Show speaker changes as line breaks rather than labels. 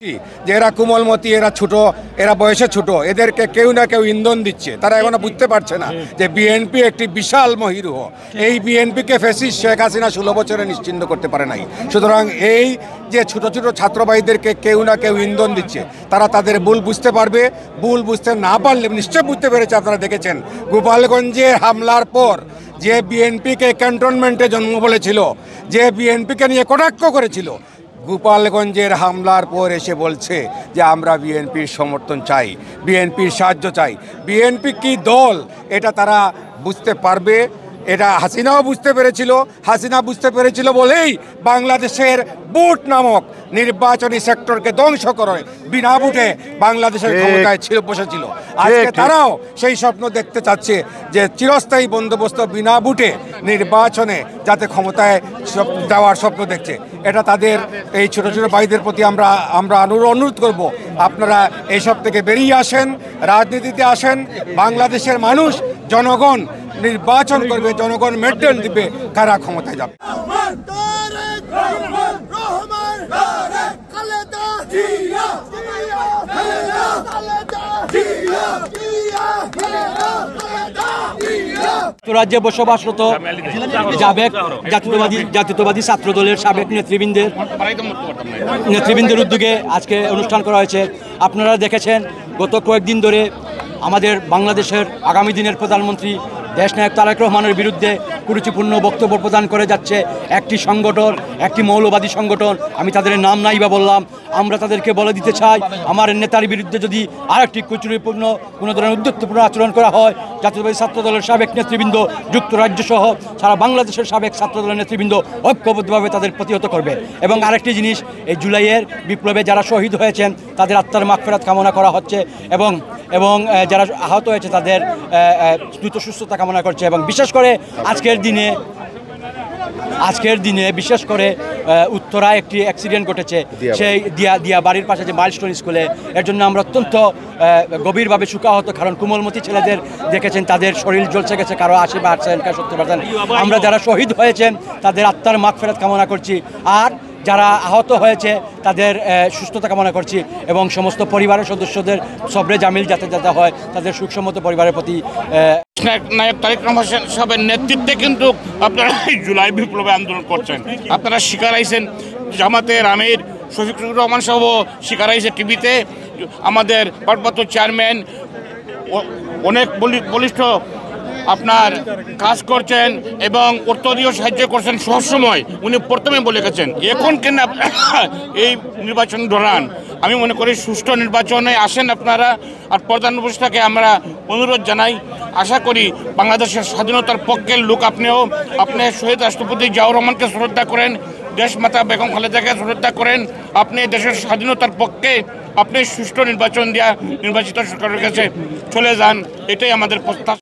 যে এরা কোমলমতি, এরা ছোট, এরা বয়সে ছোট, এদেরকে কেউ না কেউ ইন্ধন দিচ্ছে। তারা এখনো বুঝতে পারছে না যে বিএনপি একটি বিশাল মহিরুহ। এই বিএনপিকে ফ্যাসিস্ট শেখ হাসিনা 16 বছরে নিশ্চিহ্ন করতে পারে নাই। সুতরাং এই যে ছোট ছোট ছাত্রবাহীদেরকে কেউ না কেউ ইন্ধন দিচ্ছে, তারা তাদের ভুল বুঝতে পারবে। ভুল বুঝতে না পারলে নিশ্চয় বুঝতে পেরেছে। আপনারা দেখেছেন গোপালগঞ্জে হামলার পর যে বিএনপিকে ক্যান্টনমেন্টে জন্ম বলেছিল, যে বিএনপিকে নিয়ে কটাক্ষ করেছিল, গোপালগঞ্জের হামলার পর এসে বলছে যে আমরা বিএনপির সমর্থন চাই, বিএনপির সাহায্য চাই। বিএনপি কি দল এটা তারা বুঝতে পারবে। এটা হাসিনাও বুঝতে পেরেছিল। হাসিনা বুঝতে পেরেছিল বলেই বাংলাদেশের বুট নামক নির্বাচনী সেক্টরকে ধ্বংস করে বিনা বুটে বাংলাদেশের ক্ষমতায় বসেছিল। আজকে তারাও সেই স্বপ্ন দেখতে চাচ্ছে যে চিরস্থায়ী বন্দোবস্ত বিনা বুটে নির্বাচনে যাতে ক্ষমতায় যাওয়ার স্বপ্ন দেখছে। এটা তাদের এই ছোট ছোট ভাইদের প্রতি আমরা অনুরোধ করব, আপনারা এইসব থেকে বেরিয়ে আসেন, রাজনীতিতে আসেন। বাংলাদেশের মানুষ, জনগণ নির্বাচন করবে, জনগণ মেডেল দিবে কারা ক্ষমতায় যাবে।
রাজ্যে বসবাসরত সাবেক জাতীয়তাবাদী ছাত্র দলের সাবেক নেতৃবৃন্দের উদ্যোগে আজকে অনুষ্ঠান করা হয়েছে। আপনারা দেখেছেন গত কয়েকদিন ধরে আমাদের বাংলাদেশের আগামী দিনের প্রধানমন্ত্রী দেশনায়ক তারেক রহমানের বিরুদ্ধে কুরুচিপূর্ণ বক্তব্য প্রদান করে যাচ্ছে একটি সংগঠন, একটি মৌলবাদী সংগঠন। আমি তাদের নাম নাই বা বললাম। আমরা তাদেরকে বলে দিতে চাই, আমার নেতার বিরুদ্ধে যদি আরেকটি কুচুরিপূর্ণ কোনো ধরনের উদ্যোক্তপূর্ণ আচরণ করা হয়, জাতীয়তাবাদী ছাত্র দলের সাবেক নেতৃবৃন্দ যুক্তরাজ্য সহ সারা বাংলাদেশের সাবেক ছাত্র দলের নেতৃবৃন্দ ঐক্যবদ্ধভাবে তাদের প্রতিহত করবে। এবং আরেকটি জিনিস, এই জুলাইয়ের বিপ্লবে যারা শহীদ হয়েছেন তাদের আত্মার মাগফিরাত কামনা করা হচ্ছে এবং যারা আহত হয়েছে তাদের দ্রুত সুস্থতা কামনা করছে। এবং বিশেষ করে আজকের দিনে বিশেষ করে উত্তরায় একটি অ্যাক্সিডেন্ট ঘটেছে, সেই দিয়া বাড়ির পাশে যে মাইলস্টোন স্কুলে। এর জন্য আমরা অত্যন্ত গভীরভাবে শোকাহত, কারণ কোমলমতি ছেলেদের দেখেছেন তাদের শরীর জ্বলছে গেছে, কারো 80%, কারো 70%। আমরা যারা শহীদ হয়েছেন তাদের আত্মার মাগফিরাত কামনা করছি, আর যারা আহত হয়েছে তাদের সুস্থতা কামনা করছি এবং সমস্ত পরিবারের সদস্যদের সবরে জামিল যাতে হয়, তাদের সুখসম্মত পরিবারের প্রতি
নায়ক তারেক রহমান সাহেবের নেতৃত্বে কিন্তু আপনারা জুলাই বিপ্লবে আন্দোলন করছেন। আপনারা শিকার আইছেন, জামাতের আমির শফিকুর রহমান সাহেব শিকার আইছে টিভিতে। আমাদের ভারপ্রাপ্ত চেয়ারম্যান অনেক বলিষ্ঠ আপনার কাজ করছেন এবং অর্থনীয় সাহায্য করছেন সবসময়। উনি প্রথমে বলে গেছেন এখন কেন এই নির্বাচন দৌড়ান। আমি মনে করি সুষ্ঠু নির্বাচনে আসেন আপনারা। আর প্রধান উপদেষ্টাকে আমরা অনুরোধ জানাই, আশা করি বাংলাদেশের স্বাধীনতার পক্ষের লোক আপনিও, আপনি শহীদ রাষ্ট্রপতি জিয়াউর রহমানকে শ্রদ্ধা করেন, দেশমাতা বেগম খালেদাকে শ্রদ্ধা করেন। আপনি দেশের স্বাধীনতার পক্ষে আপনি সুষ্ঠু নির্বাচন দিয়া নির্বাচিত সরকারের কাছে চলে যান, এটাই আমাদের প্রত্যাশা।